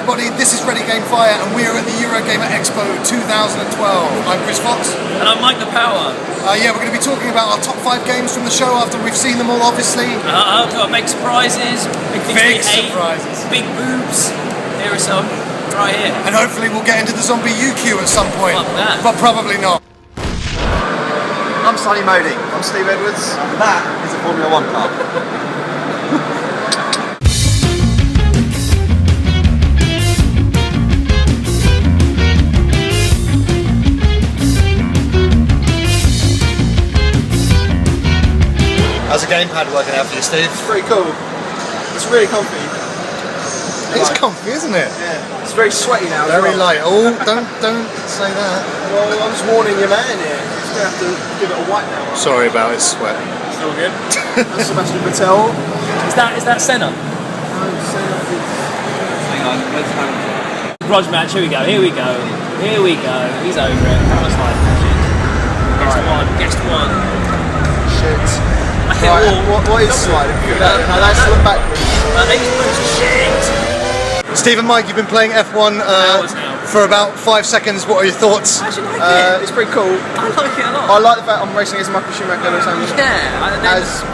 everybody, this is Ready Game Fire and we are at the Eurogamer Expo 2012. I'm Chris Fox. And I'm Mike the Power. Yeah, we're going to be talking about our top 5 games from the show after we've seen them all, obviously. Got big surprises, big things Big we hate, surprises. big boobs. Here are some, right here. And hopefully we'll get into the zombie UQ at some point. Fuck that. But probably not. I'm Sonny Modi. I'm Steve Edwards. And that is a Formula 1 car. How's the gamepad working out for you, Steve? It's pretty cool. It's really comfy. It's comfy, isn't it? Yeah. It's very sweaty now. Very as well. light. Oh, don't say that. Well, I'm just warning your man here. He's going to have to give it a wipe now. Sorry about his sweat. Still good. That's Sebastian Vettel. Is that Senna? Hang on, let's have grudge match, here we go. He's over it. That was like guest one. Shit. I hit Right, all. what is sliding? No, that's look backwards. Shit. Steve and Mike, you've been playing F1 for about 5 seconds. What are your thoughts? I actually like it. It's pretty cool. I like it a lot. I like the fact I'm racing against Michael Schumacher as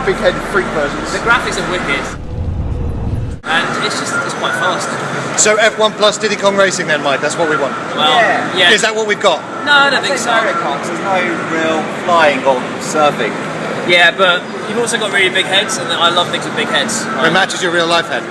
big-headed freak versions. The graphics are wicked. And it's quite fast. So F1 plus Diddy Kong Racing then, Mike, that's what we want. Well, yeah. Is that what we've got? No, I don't think so. There's no real flying or surfing. Yeah, but you've also got really big heads, and I love things with big heads. It matches your real life head.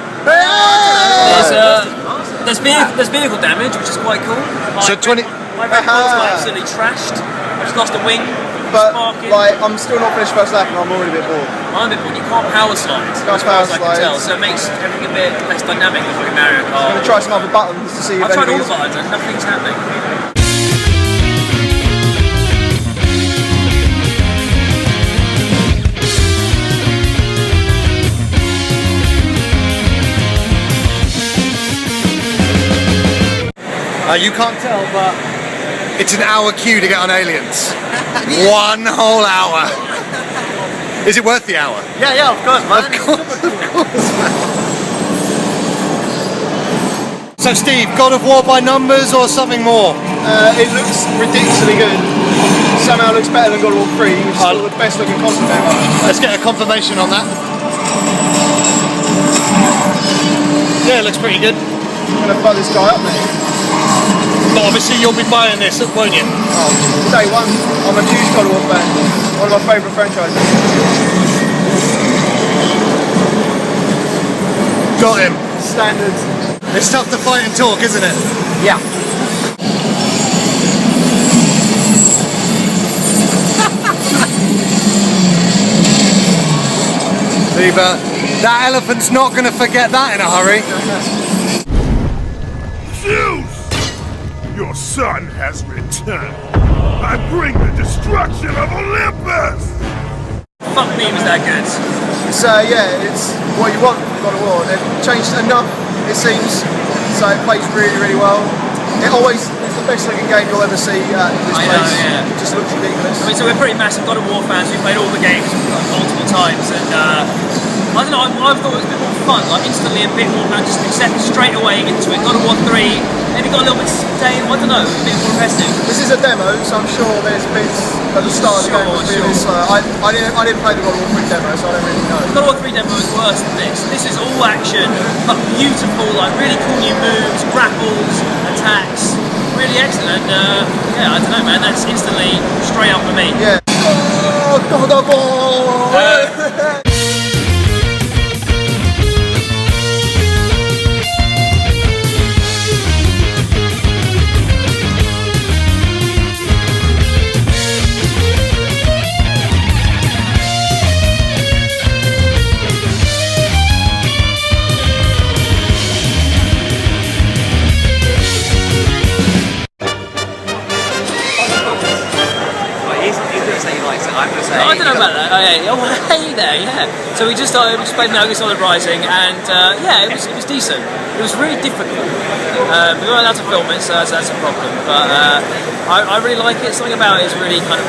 There's vehicle damage, which is quite cool. So 20. My vehicle's got absolutely trashed. I just lost a wing. But sparking. like, I'm still not finished first lap and I'm already a bit bored. I'm a bit bored. You can't power slide. Can't power as I can tell, slide. so it makes everything a bit less dynamic than fucking Mario I'm Kart. going to try some other buttons to see if I've tried all anything the buttons and nothing's happening. You can't tell, but it's an hour queue to get on Aliens. 1 whole hour. Is it worth the hour? Yeah, of course, man. Of course, man. So Steve, God of War by numbers or something more? It looks ridiculously good. Somehow looks better than God of War 3, which is still the best looking console ever. Let's get a confirmation on that. Yeah, it looks pretty good. I'm going to fuck this guy up, mate. But obviously you'll be buying this, won't you? Oh, day one. I'm a huge God of War fan. One of my favourite franchises. Got him. Standard. It's tough to fight and talk, isn't it? Yeah. That elephant's not going to forget that in a hurry. Zeus! Your son has returned. I bring the destruction of Olympus! Fuck me, was that good? So yeah, it's what you want from God of War. They've changed enough, it seems, so it plays really, really well. It's the best looking game you'll ever see at this place. Know, yeah. It just looks ridiculous. I mean, so we're pretty massive God of War fans. We played all the games multiple times, and I don't know. I thought it was a bit more fun, like instantly a bit more, just accept straight away into it. God of War 3, maybe got a little bit stale. I don't know, a bit more impressive. This is a demo, so I'm sure there's bits at the start of the game. I didn't play the God of War 3 demo, so I don't really know. God of War 3 demo was worse than this. This is all action, but beautiful, like really cool new moves, grapples, attacks. Really excellent, and yeah, I don't know, man, that's instantly straight up for me. Yeah. Oh, God of War! I don't know about that. Hey there, yeah. So we just played Metal Gear Solid Rising, and yeah, it was decent. It was really difficult. We weren't allowed to film it, so that's a problem. But I really like it. Something about it is really kind of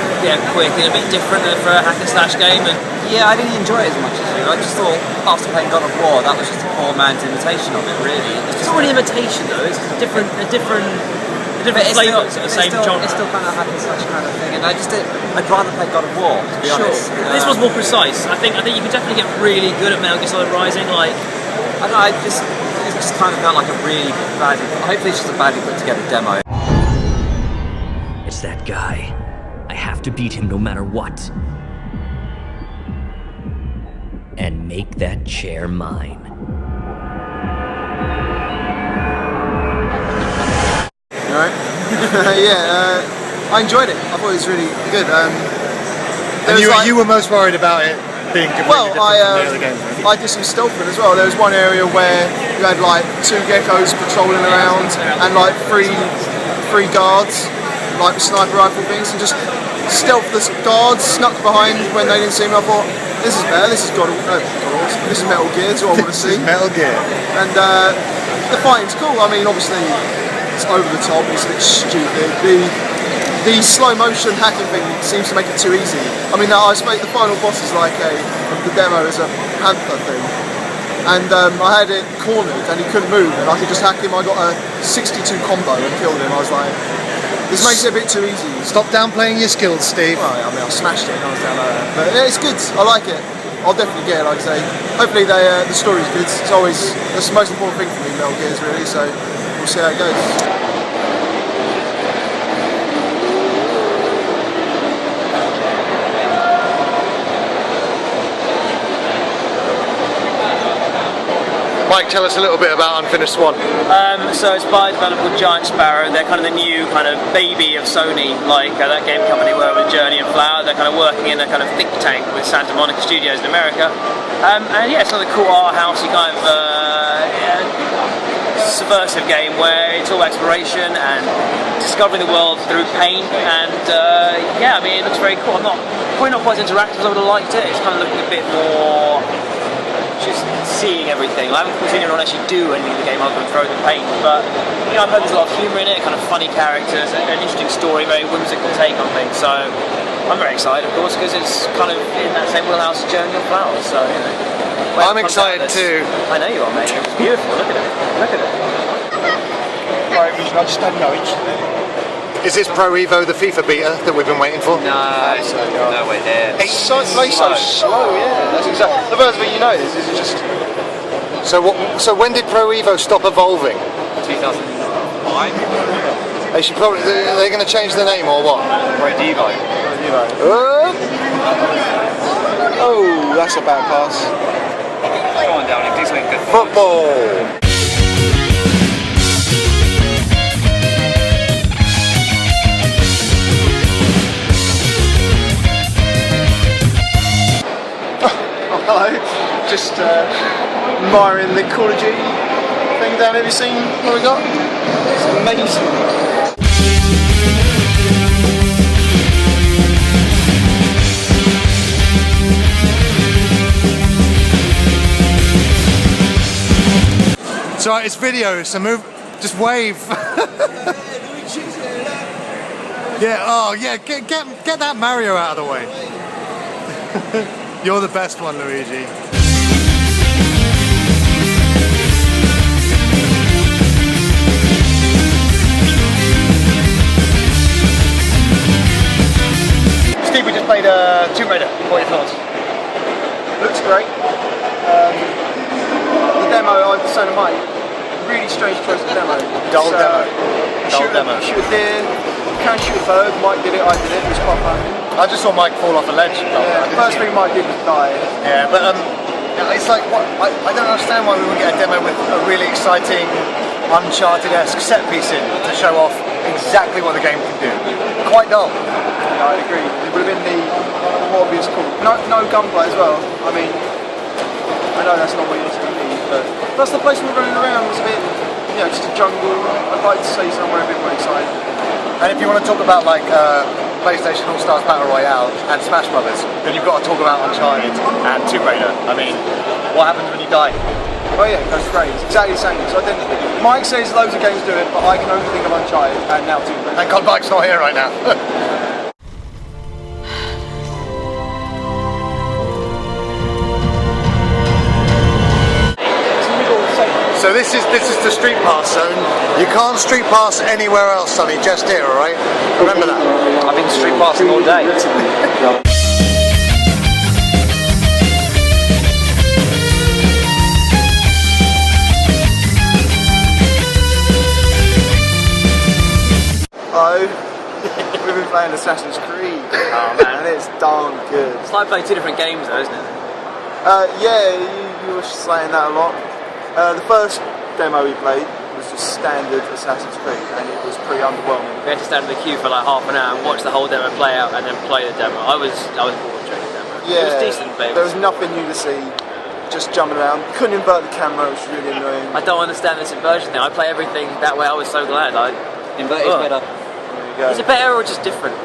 quick and a bit different for a hack and slash game. And Yeah, I didn't enjoy it as much as you. I just thought after playing God of War, that was just a poor man's imitation of it, really. it's not really imitation though. It's a different flavour of the same genre. It's still kind of hack and slash kind of thing, and I'd rather play God of War, to be honest. This was more precise. I think you can definitely get really good at Metal Gear Solid Rising. Like, I don't know, it just kind of felt like a really badly, hopefully it's just a badly put together demo. It's that guy. I have to beat him no matter what. And make that chair mine. Alright. I enjoyed it. I thought it was really good. And you were most worried about it being completely different from the other games, right? I did some stealthing as well. There was one area where you had like 2 geckos patrolling around and like three guards, like sniper rifle things, and just stealth the guards, snuck behind when they didn't see me. I thought, this is better. This is this is Metal Gear. That's what I want to see. Metal Gear. And the fighting's cool. I mean, obviously it's over the top. It's a bit stupid. The slow motion hacking thing seems to make it too easy. I mean, I suppose the final boss is like the demo is a panther thing, and I had it cornered and he couldn't move, and I could just hack him. I got a 62 combo and killed him. I was like, this makes it a bit too easy. Stop downplaying your skills, Steve. Well, I mean, I smashed it and I was down there. But yeah, it's good. I like it. I'll definitely get it, like I say. Hopefully the story's good. That's the most important thing for me, Metal Gears, really, so we'll see how it goes. Mike, tell us a little bit about Unfinished Swan. So it's by a developer called Giant Sparrow. They're kind of the new kind of baby of Sony, like that game company were with Journey and Flower. They're kind of working in a kind of think tank with Santa Monica Studios in America. And yeah, it's another cool art housey kind of subversive game where it's all exploration and discovering the world through paint. And yeah, I mean, it looks very cool. Probably not quite as interactive as I would have liked it. It's kind of looking a bit more just seeing everything. I haven't continued on actually do anything in the game other than throw the paint, but you know, I've heard there's a lot of humour in it, kind of funny characters, an interesting story, very whimsical take on things, so I'm very excited of course because it's kind of in that same wheelhouse as Journey of Flowers, so you know. I'm excited too. I know you are, mate. It's beautiful, look at it. Look at it. Right, Vision, I just don't know it. Is this Pro Evo the FIFA beta that we've been waiting for? No, no way there. It's so slow, yeah. That's exactly. The first thing you know is it just. So when did Pro Evo stop evolving? 2005. They should probably. They're going to change the name or what? Pro Evo. Oh, that's a bad pass. Go on, Downey, do something good. Football. Hello, just admiring the Call of Duty thing down. Have you seen what we got? It's amazing. It's alright, it's video, so move, just wave. Yeah, oh yeah, get that Mario out of the way. You're the best one, Luigi. Steve, we just played Tomb Raider. What are your thoughts? Looks great. The demo, I was saying to Mike, really strange choice of demo. Dull demo. Shoot a deer, you can shoot a bird. Mike did it, I did it. It was quite fun. I just saw Mike fall off a ledge. Yeah, the first thing Mike did was die. Yeah, but it's like what I don't understand why we would get a demo with a really exciting Uncharted-esque set piece in to show off exactly what the game can do. Quite dull. Yeah, I agree. It would have been the more obvious call. No gunplay as well. I mean, I know that's not what you're going to need, but plus the place we were running around was a bit, you know, just a jungle. I'd like to see somewhere a bit more exciting. And if you want to talk about like PlayStation All-Stars Battle Royale and Smash Brothers, then you've got to talk about Uncharted and Tomb Raider. I mean, what happens when you die? Oh yeah, Ghost of Tsushima. It's exactly the same. It's identical. Mike says loads of games do it, but I can only think of Uncharted and now Tomb Raider. Thank God Mike's not here right now. So this is the street pass zone. You can't street pass anywhere else, Sonny, just here, alright? Remember that. I've been street passing all day. Oh, we've been playing Assassin's Creed. Oh man, it's darn good. It's like playing two different games though, isn't it? Yeah, you were saying that a lot. The first demo we played was just standard Assassin's Creed, and it was pretty underwhelming. We had to stand in the queue for like half an hour and watch the whole demo play out, and then play the demo. I was bored during the demo. Yeah, it was decent, but there was nothing new to see. Just jumping around. Couldn't invert the camera, which was really annoying. I don't understand this inversion thing. I play everything that way. I was so glad. Invert is better. There you go. Is it better or just different?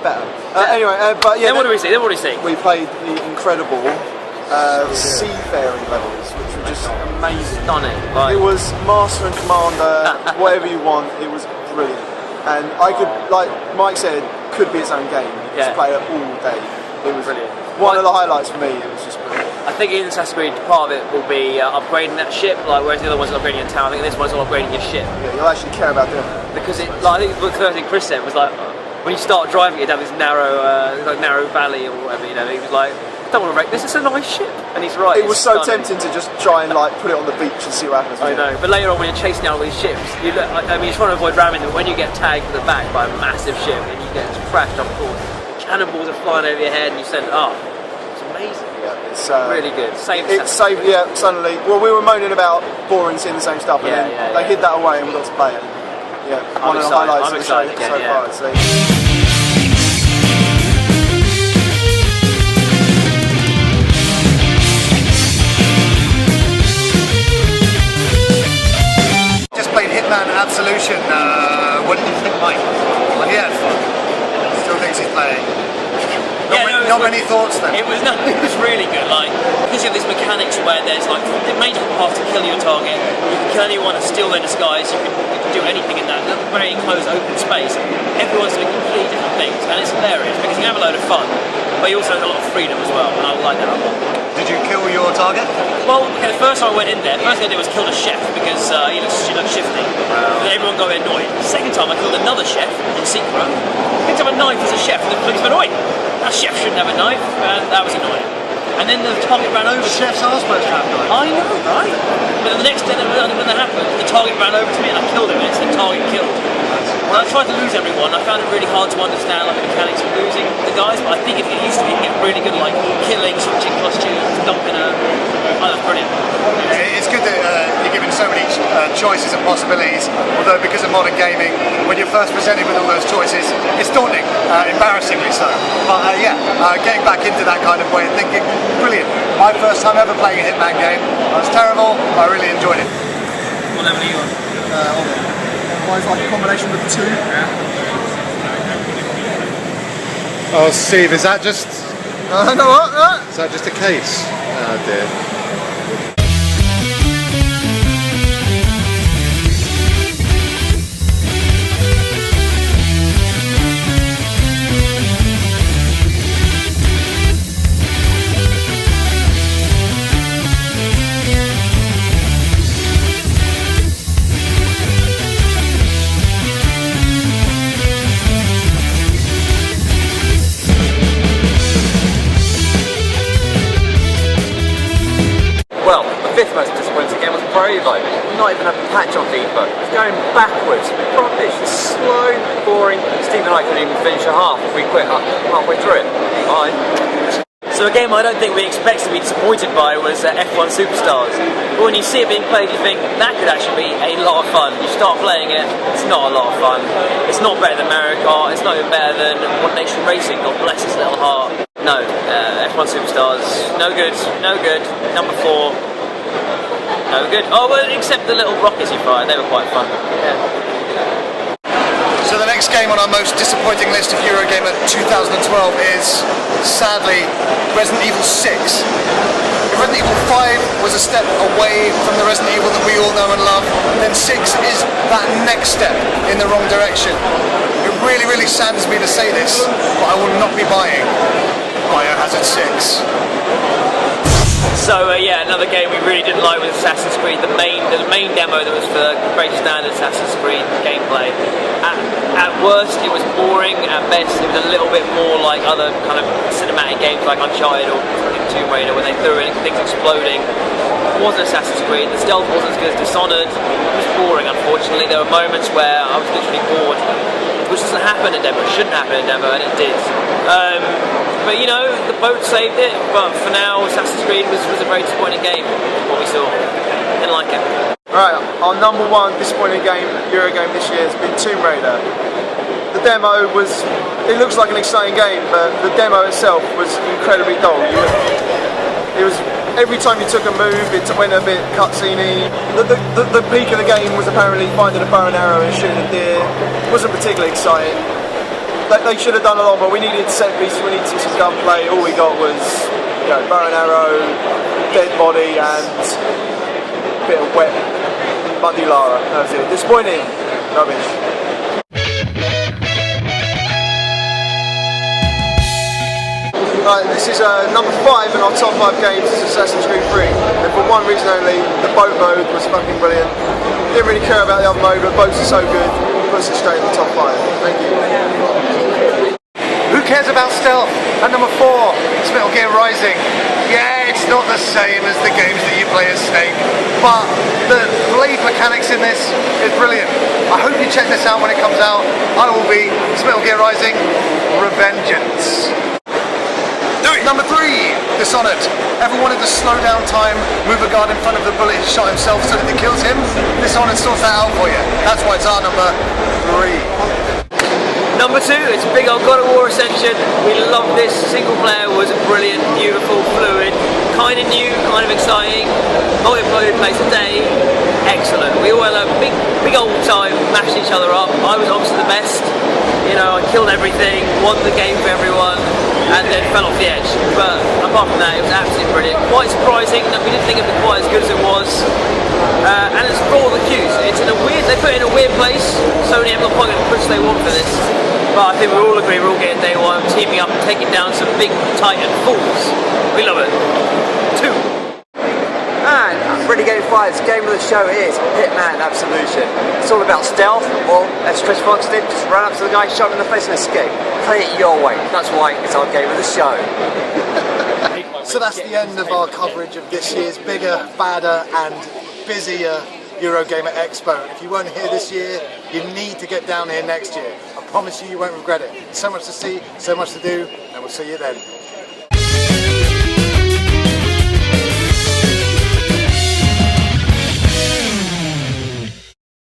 Better. Anyway, but yeah. Then what do we see? We played the incredible seafaring levels, which were just amazing. Stunning. It was Master and Commander, whatever you want. It was brilliant, and I could, like Mike said, could be its own game. You could just play it all day. It was brilliant. One of the highlights for me. It was just brilliant. I think in Assassin's Creed, part of it will be upgrading that ship, like whereas the other one's upgrading your town. I think this one's all upgrading your ship. Yeah, you'll actually care about doing it. Because it, like, I think the first thing Chris said was like, when you start driving it down this narrow valley or whatever, you know, he was like, I don't want to wreck this, it's a nice ship. And he's right. It was so tempting to just try and like put it on the beach and see what happens. I know, but later on when you're chasing down all these ships, you look, I mean, you're trying to avoid ramming them. When you get tagged to the back by a massive ship and you get crashed off course, cannonballs are flying over your head and you said, oh, it's amazing. Yeah, it's really good. Suddenly, well, we were moaning about boring seeing the same stuff, and then they hid that away and we got to play it. Yeah, one of the highlights of the show so far. So. Just played Hitman Absolution. What did you think, Mike? Well, he had fun. Still thinks he's playing. Not many thoughts then. It was really good. Like, because you have these mechanics where there's like the main path to kill your target. You can kill anyone and steal their disguise. You can do anything in that very enclosed open space. Everyone's doing completely different things, and it's hilarious because you can have a load of fun, but you also have a lot of freedom as well. And I like that a lot. Did you kill your target? Well, okay, the first time I went in there, first thing I did was kill the chef because he looked shifty. And everyone got annoyed. The second time I killed another chef in secret. Picked up a knife as a chef, and the police went, "Oi, that chef shouldn't have a knife," and that was annoying. And then the target ran over. Chefs are supposed to have knives. I know, right? But the next day when that happened, the target ran over to me and I killed him, and it's the target killed. And I tried to lose everyone. I found it really hard to understand like the mechanics of losing the guys, but I think if you get used to it, you get really good like killing, switching costumes, dumping a. Oh, that's brilliant. It's good that you're given so many choices and possibilities, although because of modern gaming, when you're first presented with all those choices, it's daunting, embarrassingly so. But getting back into that kind of way of thinking, brilliant. My first time ever playing a Hitman game. I was terrible, but I really enjoyed it. What level are you on? Mine's like a combination of the two. Oh, Steve, is that just... No, what? Is that just a case? Oh dear. Well, the fifth most disappointing game was Pro Evo. Not even a patch on FIFA. It's going backwards. Rubbish. It's slow, boring. Steve and I couldn't even finish a half if we quit halfway through it. Bye. So a game I don't think we expected to be disappointed by was F1 Superstars. But when you see it being played, you think that could actually be a lot of fun. You start playing it, it's not a lot of fun. It's not better than Mario Kart. It's not even better than One Nation Racing. God bless his little heart. No, F1 Superstars, no good, no good. Number 4, no good. Oh, well, except the little rockets you fire, they were quite fun. Yeah. So the next game on our most disappointing list of Eurogamer 2012 is, sadly, Resident Evil 6. Resident Evil 5 was a step away from the Resident Evil that we all know and love, then 6 is that next step in the wrong direction. It really, really saddens me to say this, but I will not be buying Biohazard 6. So yeah, another game we really didn't like was Assassin's Creed. The main demo that was for very standard Assassin's Creed gameplay. At worst, it was boring. At best, it was a little bit more like other kind of cinematic games like Uncharted or Tomb Raider, where they threw in things exploding. It wasn't Assassin's Creed. The stealth wasn't as good as Dishonored. It was boring, unfortunately. There were moments where I was literally bored, which doesn't happen in demo. It shouldn't happen in demo, and it did. But you know, the boat saved it, but for now Assassin's Creed was a very disappointing game, what we saw. Didn't like it. Right, our number one disappointing game, Eurogame this year has been Tomb Raider. The demo was, it looks like an exciting game, but the demo itself was incredibly dull. It was, every time you took a move, it went a bit cutscene-y. The peak of the game was apparently finding a bow and arrow and shooting a deer. It wasn't particularly exciting. They should have done a lot more. We needed set pieces, we needed some gunplay. All we got was, you know, bow and arrow, dead body, and a bit of wet muddy Lara. That was it. Disappointing. Rubbish. Right, this is number 5 in our top 5 games. Is Assassin's Creed 3. And for one reason only, the boat mode was fucking brilliant. Didn't really care about the other mode, but boats are so good. Puts it straight in the top 5. Thank you. Who cares about stealth? And number 4, it's Metal Gear Rising. Yeah, it's not the same as the games that you play as Snake, but the blade mechanics in this is brilliant. I hope you check this out when it comes out. I will be. It's Metal Gear Rising Revengeance. Number 3, Dishonored. Ever wanted to slow down time, move a guard in front of the bullet, shot himself so that it kills him? Dishonored sorts that out for you. That's why it's our number 3. Number 2, it's big old God of War Ascension. We love this. Single player was brilliant, beautiful, fluid, kind of new, kind of exciting. Multiplayer plays a day, excellent. We all had a big old time, mashed each other up. I was obviously the best. You know, I killed everything, won the game for everyone, and then fell off the edge. But apart from that, it was absolutely brilliant. Quite surprising that we didn't think it'd be quite as good as it was. And it's for all the cues. It's in a weird, they put it in a weird place. Sony have not quite got the push they want for this. But I think we all agree we're all getting day one, teaming up and taking down some big titan fools. We love it. 2. And Renegade 5's game of the show is Hitman Absolution. It's all about stealth, or as Chris Fox did, just run up to the guy, shot him in the face and escape. Play it your way. That's why it's our game of the show. So that's the end of our coverage of this year's bigger, badder and busier Eurogamer Expo. If you weren't here this year, you need to get down here next year. I promise you, you won't regret it. So much to see, so much to do, and we'll see you then.